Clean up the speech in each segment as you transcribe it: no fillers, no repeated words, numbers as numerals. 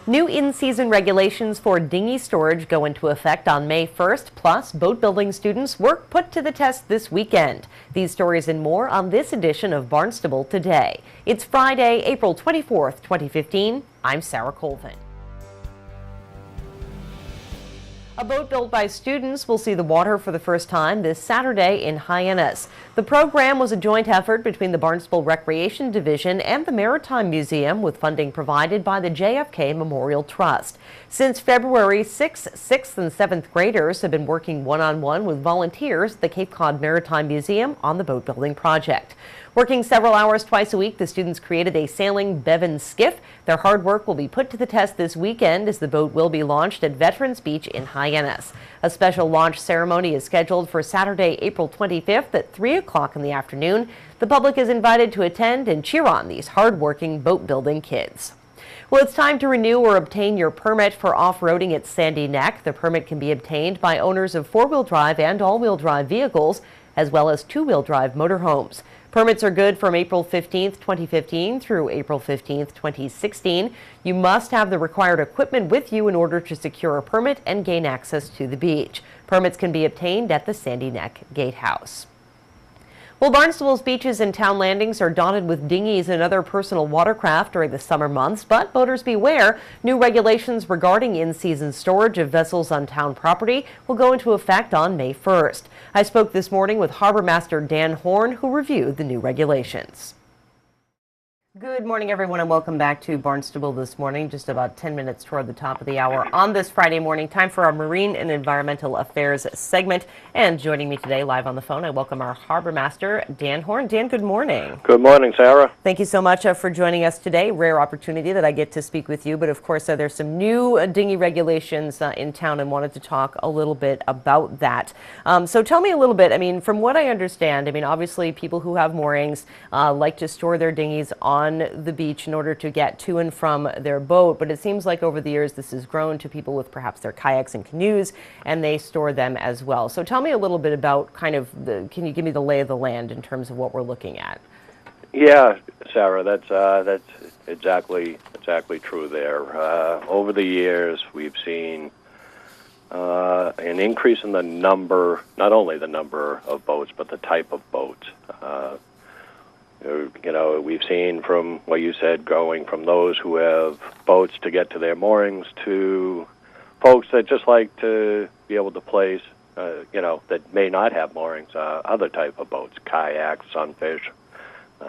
New in-season regulations for dinghy storage go into effect on May 1st, plus boat building students' work put to the test this weekend. These stories and more on this edition of Barnstable Today. It's Friday, April 24th, 2015. I'm Sarah Colvin. A boat built by students will see the water for the first time this Saturday in Hyannis. The program was a joint effort between the Barnstable Recreation Division and the Maritime Museum, with funding provided by the JFK Memorial Trust. Since February, 6th and 7th graders have been working one-on-one with volunteers at the Cape Cod Maritime Museum on the boat building project. Working several hours twice a week, the students created a sailing Bevan skiff. Their hard work will be put to the test this weekend as the boat will be launched at Veterans Beach in Hyannis. A special launch ceremony is scheduled for Saturday, April 25th at 3 o'clock in the afternoon. The public is invited to attend and cheer on these hard-working boat-building kids. Well, it's time to renew or obtain your permit for off-roading at Sandy Neck. The permit can be obtained by owners of four-wheel drive and all-wheel drive vehicles, as well as two-wheel drive motorhomes. Permits are good from April 15th, 2015 through April 15th, 2016. You must have the required equipment with you in order to secure a permit and gain access to the beach. Permits can be obtained at the Sandy Neck Gatehouse. Well, Barnstable's beaches and town landings are dotted with dinghies and other personal watercraft during the summer months, but boaters beware. New regulations regarding in-season storage of vessels on town property will go into effect on May 1st. I spoke this morning with Harbor Master Dan Horn, who reviewed the new regulations. Good morning, everyone, and welcome back to Barnstable this morning. Just about 10 minutes toward the top of the hour on this Friday morning. Time for our Marine and Environmental Affairs segment. And joining me today live on the phone, I welcome our Harbor Master, Dan Horn. Dan, good morning. Good morning, Sarah. Thank you so much for joining us today. Rare opportunity that I get to speak with you. But of course, there's some new dinghy regulations in town, and wanted to talk a little bit about that. So tell me a little bit. I mean, from what I understand, obviously people who have moorings like to store their dinghies on the beach in order to get to and from their boat, but it seems like over the years this has grown to people with perhaps their kayaks and canoes, and they store them as well. So tell me a little bit about can you give me the lay of the land in terms of what we're looking at? Yeah, Sarah, that's exactly true there. Over the years, we've seen an increase in the number, not only the number of boats, but the type of boats. We've seen from what you said, going from those who have boats to get to their moorings to folks that just like to be able to place, that may not have moorings, other type of boats, kayaks, sunfish.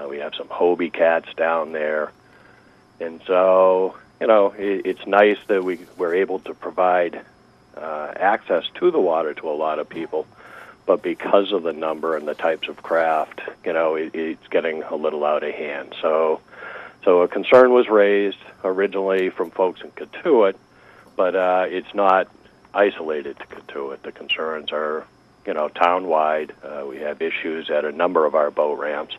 We have some Hobie cats down there. And so, it's nice that we're able to provide access to the water to a lot of people. But because of the number and the types of craft, it's getting a little out of hand. So a concern was raised originally from folks in Cotuit, but it's not isolated to Cotuit. The concerns are, town-wide. We have issues at a number of our boat ramps.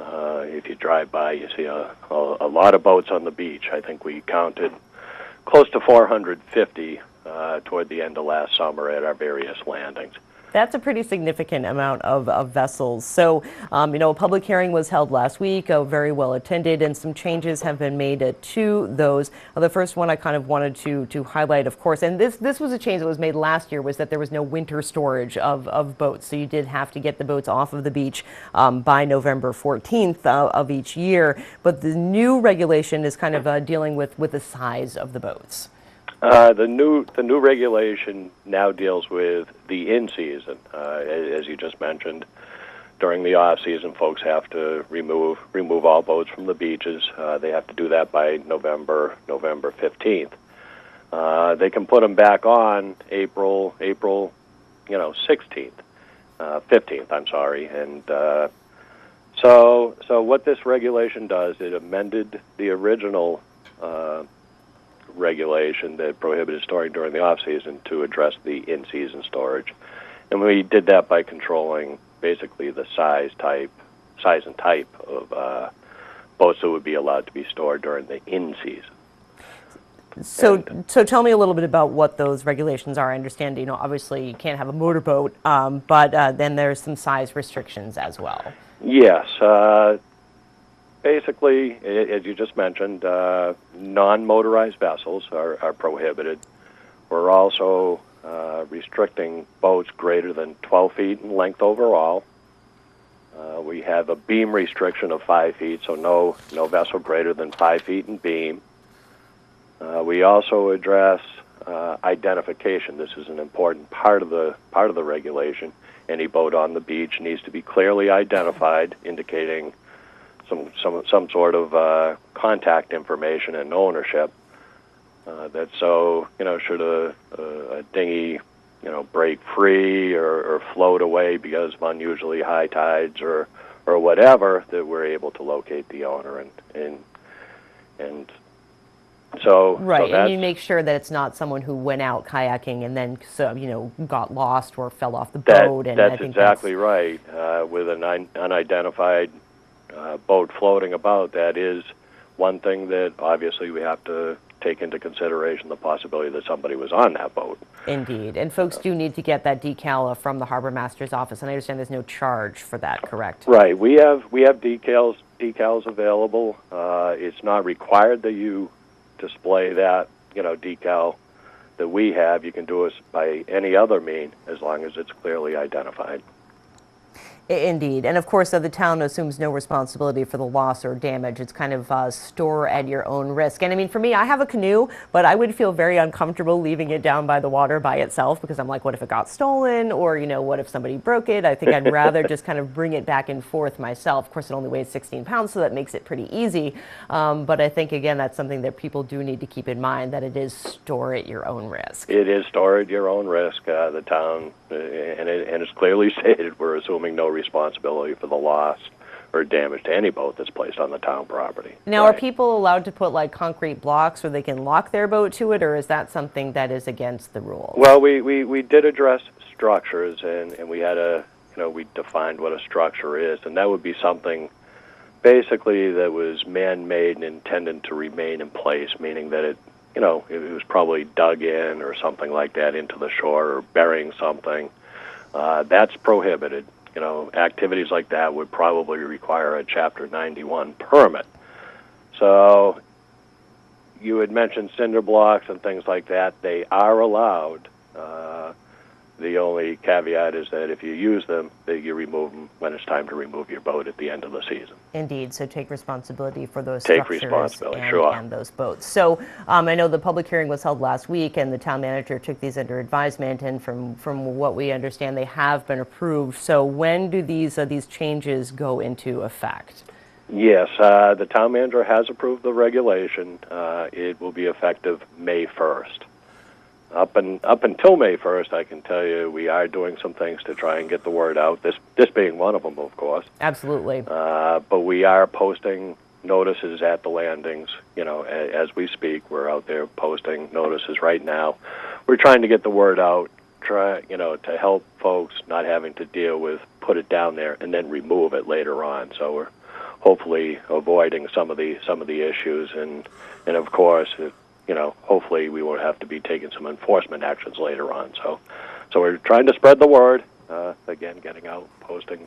If you drive by, you see a lot of boats on the beach. I think we counted close to 450 toward the end of last summer at our various landings. That's a pretty significant amount of vessels. So, a public hearing was held last week, very well attended, and some changes have been made to those. The first one I kind of wanted to highlight, of course, and this was a change that was made last year, was that there was no winter storage of boats. So you did have to get the boats off of the beach by November 14th of each year. But the new regulation is kind of dealing with the size of the boats. The new regulation now deals with the in-season. As you just mentioned, during the off-season, folks have to remove all boats from the beaches. They have to do that by November 15th. They can put them back on April 16th, 15th. I'm sorry. And so what this regulation does, it amended the original regulation that prohibited storing during the off-season to address the in-season storage. And we did that by controlling basically the size and type of boats that would be allowed to be stored during the in-season. So tell me a little bit about what those regulations are. I understand, obviously you can't have a motorboat, but then there's some size restrictions as well. Yes. basically, as you just mentioned, non-motorized vessels are prohibited. We're also restricting boats greater than 12 feet in length overall. We have a beam restriction of 5 feet, so no vessel greater than 5 feet in beam. We also address identification. This is an important part of the regulation. Any boat on the beach needs to be clearly identified, indicating some sort of contact information and ownership. That so should a dinghy break free or float away because of unusually high tides or whatever, that we're able to locate the owner and so right. So and you make sure that it's not someone who went out kayaking and then got lost or fell off the boat. And that's I think exactly right. With an unidentified boat floating about, that is one thing that obviously we have to take into consideration, the possibility that somebody was on that boat. Indeed. And folks do need to get that decal from the Harbor Master's office, and I understand there's no charge for that, correct? Right. We have decals available. It's not required that you display that decal that we have. You can do it by any other mean as long as it's clearly identified. Indeed. And of course, the town assumes no responsibility for the loss or damage. It's kind of store at your own risk. And I mean, for me, I have a canoe, but I would feel very uncomfortable leaving it down by the water by itself, because I'm like, what if it got stolen? Or, what if somebody broke it? I think I'd rather just kind of bring it back and forth myself. Of course, it only weighs 16 pounds, so that makes it pretty easy. But I think, again, that's something that people do need to keep in mind, that it is store at your own risk. It is store at your own risk. The town, and it's clearly stated, we're assuming no responsibility for the loss or damage to any boat that's placed on the town property. Now, Are people allowed to put like concrete blocks where they can lock their boat to it, or is that something that is against the rules? Well, we did address structures, and we had we defined what a structure is, and that would be something basically that was man-made and intended to remain in place, meaning that it was probably dug in or something like that into the shore, or burying something. That's prohibited. Activities like that would probably require a Chapter 91 permit. So you had mentioned cinder blocks and things like that. They are allowed. The only caveat is that if you use them, that you remove them when it's time to remove your boat at the end of the season. Indeed. So take responsibility for those Take structures responsibility, and, sure. and those boats. So I know the public hearing was held last week, and the town manager took these under advisement, and from what we understand, they have been approved. So when do these changes go into effect? Yes, the town manager has approved the regulation. It will be effective May 1st. Up until May 1st, I can tell you we are doing some things to try and get the word out, this being one of them, of course. Absolutely. But we are posting notices at the landings, as we speak. We're out there posting notices right now. We're trying to get the word out, to help folks not having to deal with put it down there and then remove it later on. So we're hopefully avoiding some of the issues, and of course, hopefully we won't have to be taking some enforcement actions later on. So we're trying to spread the word. Again, getting out, posting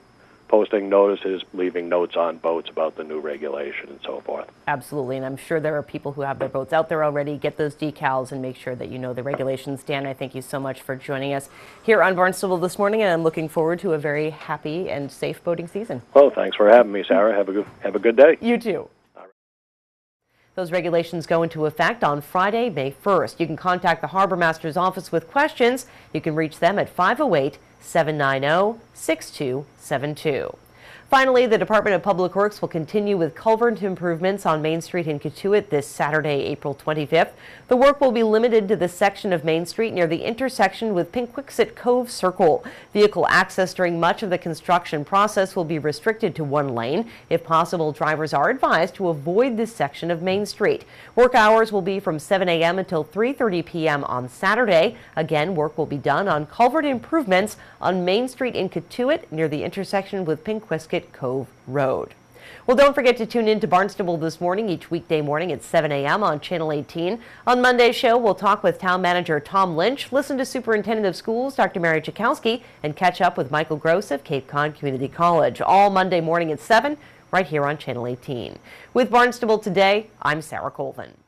notices, leaving notes on boats about the new regulation and so forth. Absolutely, and I'm sure there are people who have their boats out there already. Get those decals and make sure that you know the regulations. Dan, I thank you so much for joining us here on Barnstable this morning, and I'm looking forward to a very happy and safe boating season. Well, thanks for having me, Sarah. Have a good day. You too. Those regulations go into effect on Friday, May 1st. You can contact the Harbor Master's office with questions. You can reach them at 508-790-6272. Finally, the Department of Public Works will continue with culvert improvements on Main Street in Cotuit this Saturday, April 25th. The work will be limited to the section of Main Street near the intersection with Pinkwixet Cove Circle. Vehicle access during much of the construction process will be restricted to one lane. If possible, drivers are advised to avoid this section of Main Street. Work hours will be from 7 a.m. until 3:30 p.m. on Saturday. Again, work will be done on culvert improvements on Main Street in Cotuit near the intersection with Pinkwixet Cove Road. Well, don't forget to tune in to Barnstable This Morning each weekday morning at 7 a.m. on Channel 18. On Monday's show, we'll talk with Town Manager Tom Lynch, listen to Superintendent of Schools Dr. Mary Chakowski, and catch up with Michael Gross of Cape Cod Community College. All Monday morning at 7. right here on Channel 18. With Barnstable Today, I'm Sarah Colvin.